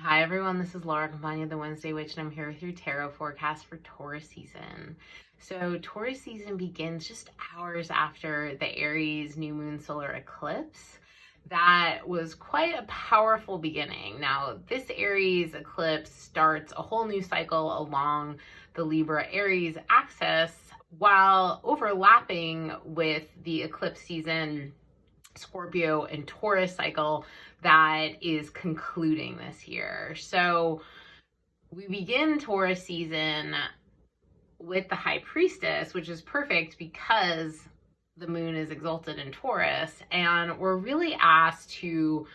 Hi everyone, this is Laura Campagna, the Wednesday Witch, and I'm here with your tarot forecast for Taurus season. So Taurus season begins just hours after the Aries new moon solar eclipse. That was quite a powerful beginning. Now, this Aries eclipse starts a whole new cycle along the Libra-Aries axis while overlapping with the eclipse season Scorpio and Taurus cycle that is concluding this year. So we begin Taurus season with the High Priestess, which is perfect because the moon is exalted in Taurus, and we're really asked to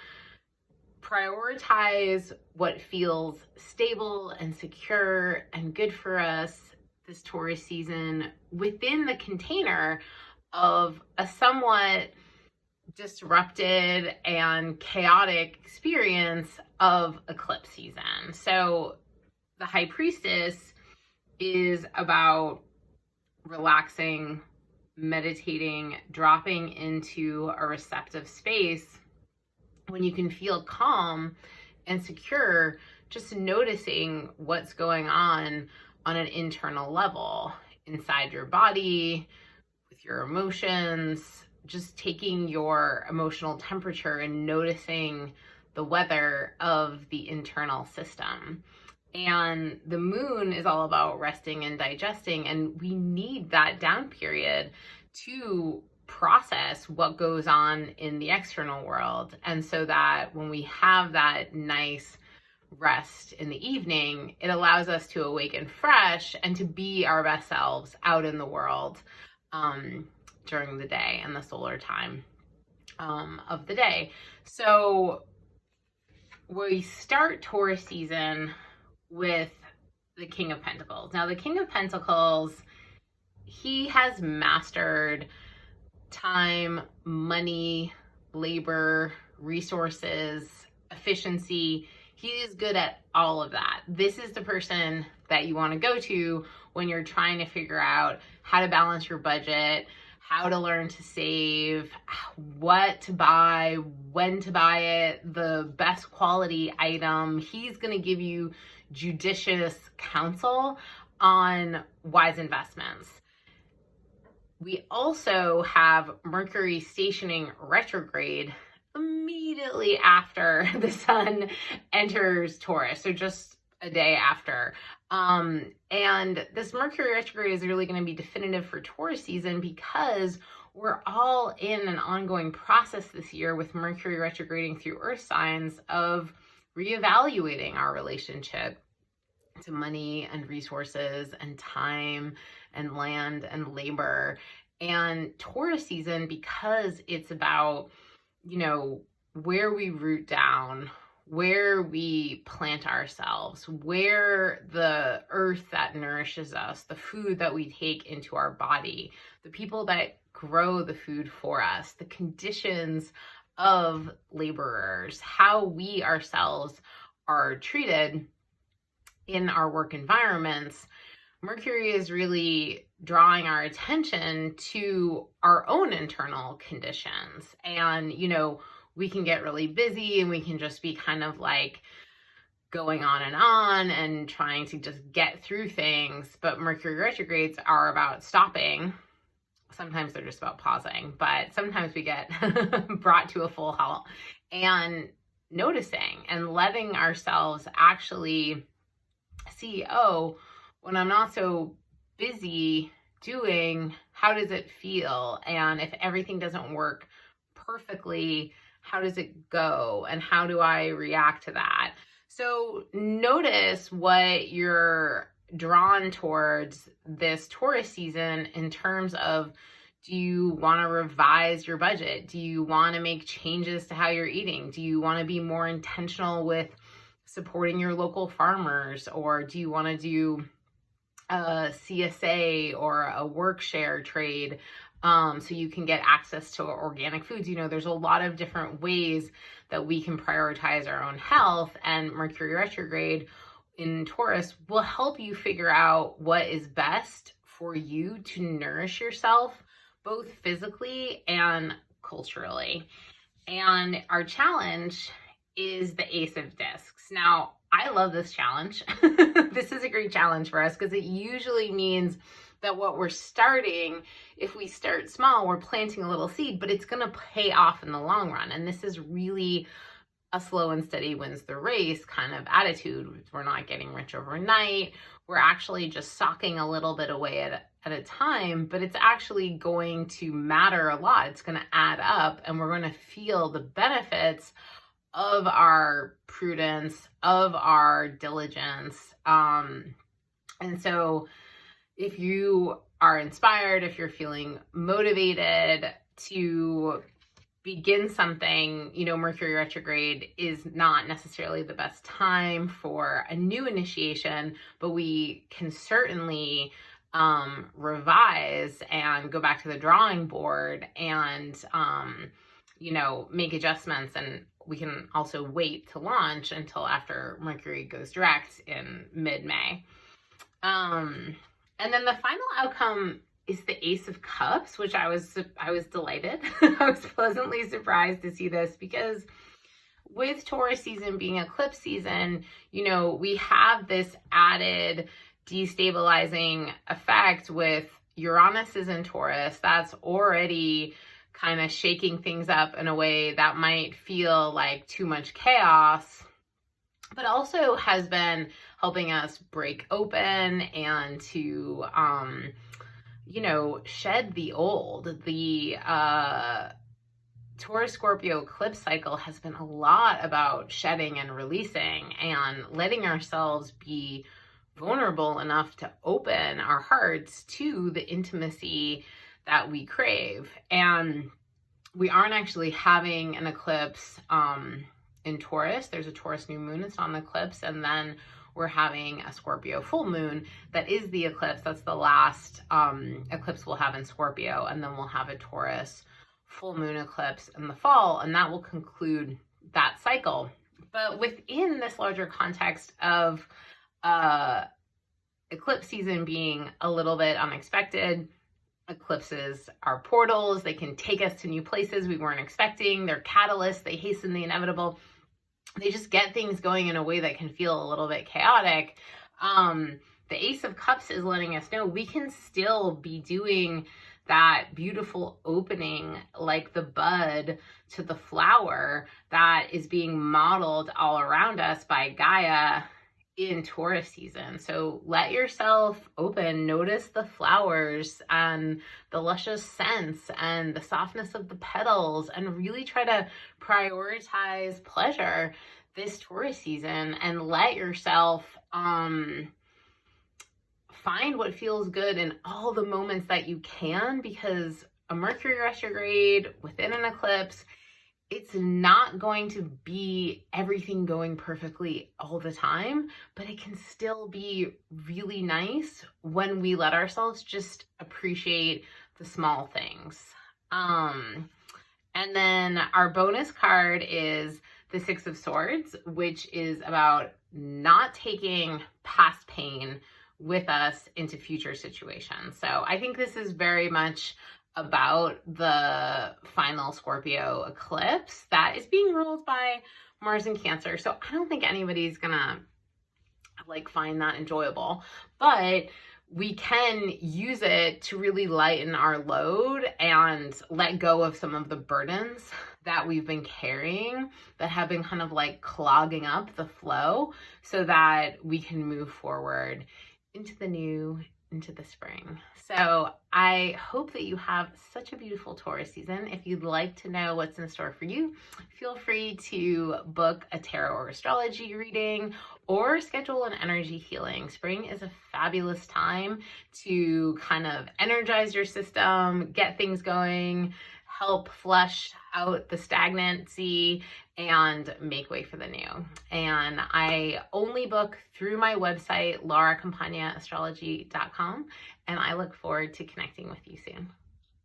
prioritize what feels stable and secure and good for us this Taurus season within the container of a somewhat disrupted and chaotic experience of eclipse season. So the High Priestess is about relaxing, meditating, dropping into a receptive space when you can feel calm and secure, just noticing what's going on an internal level inside your body, with your emotions, just taking your emotional temperature and noticing the weather of the internal system. And the moon is all about resting and digesting, and we need that down period to process what goes on in the external world. And so that when we have that nice rest in the evening, it allows us to awaken fresh and to be our best selves out in the world during the day and the solar time of the day. So we start Taurus season with the King of Pentacles. Now, the King of Pentacles, he has mastered time, money, labor, resources, efficiency. He is good at all of that. This is the person that you want to go to when you're trying to figure out how to balance your budget, how to learn to save, what to buy, when to buy it, the best quality item. He's going to give you judicious counsel on wise investments. We also have Mercury stationing retrograde immediately after the sun enters Taurus, so just a day after. And this Mercury retrograde is really going to be definitive for Taurus season because we're all in an ongoing process this year with Mercury retrograding through Earth signs of reevaluating our relationship to money and resources and time and land and labor. And Taurus season, because it's about, where we root down, where we plant ourselves, where the earth that nourishes us, the food that we take into our body, the people that grow the food for us, the conditions of laborers, how we ourselves are treated in our work environments. Mercury is really drawing our attention to our own internal conditions. And, we can get really busy and we can just be kind of like going on and trying to just get through things. But Mercury retrogrades are about stopping. Sometimes they're just about pausing, but sometimes we get brought to a full halt and noticing and letting ourselves actually see, oh, when I'm not so busy doing, how does it feel? And if everything doesn't work perfectly, how does it go? And how do I react to that? So notice what you're drawn towards this Taurus season in terms of, do you want to revise your budget? Do you want to make changes to how you're eating? Do you want to be more intentional with supporting your local farmers? Or do you want to do a CSA or a work share trade so you can get access to organic foods? There's a lot of different ways that we can prioritize our own health, and Mercury retrograde in Taurus will help you figure out what is best for you to nourish yourself, both physically and culturally. And our challenge is the Ace of Discs. Now, I love this challenge. This is a great challenge for us because it usually means that what we're starting, if we start small, we're planting a little seed, but it's going to pay off in the long run. And this is really a slow and steady wins the race kind of attitude. We're not getting rich overnight. We're actually just socking a little bit away at a time, but it's actually going to matter a lot. It's going to add up, and we're going to feel the benefits of our prudence, of our diligence. And so if you are inspired, if you're feeling motivated to begin something, Mercury retrograde is not necessarily the best time for a new initiation, but we can certainly revise and go back to the drawing board and, make adjustments. And we can also wait to launch until after Mercury goes direct in mid-May. And then the final outcome is the Ace of Cups, which I was delighted. I was pleasantly surprised to see this because with Taurus season being eclipse season, we have this added destabilizing effect with Uranus is in Taurus. That's already kind of shaking things up in a way that might feel like too much chaos, but also has been helping us break open and to, shed the old. The Taurus Scorpio eclipse cycle has been a lot about shedding and releasing and letting ourselves be vulnerable enough to open our hearts to the intimacy that we crave. And we aren't actually having an eclipse in Taurus. There's a Taurus new moon, it's not an eclipse, and then we're having a Scorpio full moon that is the eclipse. That's the last eclipse we'll have in Scorpio, and then we'll have a Taurus full moon eclipse in the fall, and that will conclude that cycle. But within this larger context of eclipse season being a little bit unexpected, eclipses are portals. They can take us to new places we weren't expecting. They're catalysts. They hasten the inevitable. They just get things going in a way that can feel a little bit chaotic. The Ace of Cups is letting us know we can still be doing that beautiful opening, like the bud to the flower that is being modeled all around us by Gaia in Taurus season. So let yourself open, notice the flowers and the luscious scents and the softness of the petals, and really try to prioritize pleasure this Taurus season and let yourself find what feels good in all the moments that you can, because a Mercury retrograde within an eclipse, it's not going to be everything going perfectly all the time, but it can still be really nice when we let ourselves just appreciate the small things. And then our bonus card is the Six of Swords, which is about not taking past pain with us into future situations. So I think this is very much about the final Scorpio eclipse that is being ruled by Mars in Cancer. So I don't think anybody's gonna find that enjoyable, but we can use it to really lighten our load and let go of some of the burdens that we've been carrying that have been kind of clogging up the flow, so that we can move forward into the new, into the spring. So I hope that you have such a beautiful Taurus season. If you'd like to know what's in store for you, feel free to book a tarot or astrology reading or schedule an energy healing. Spring is a fabulous time to kind of energize your system, get things going, help flush out the stagnancy, and make way for the new. And I only book through my website, lauracampagna.astrology.com, and I look forward to connecting with you soon.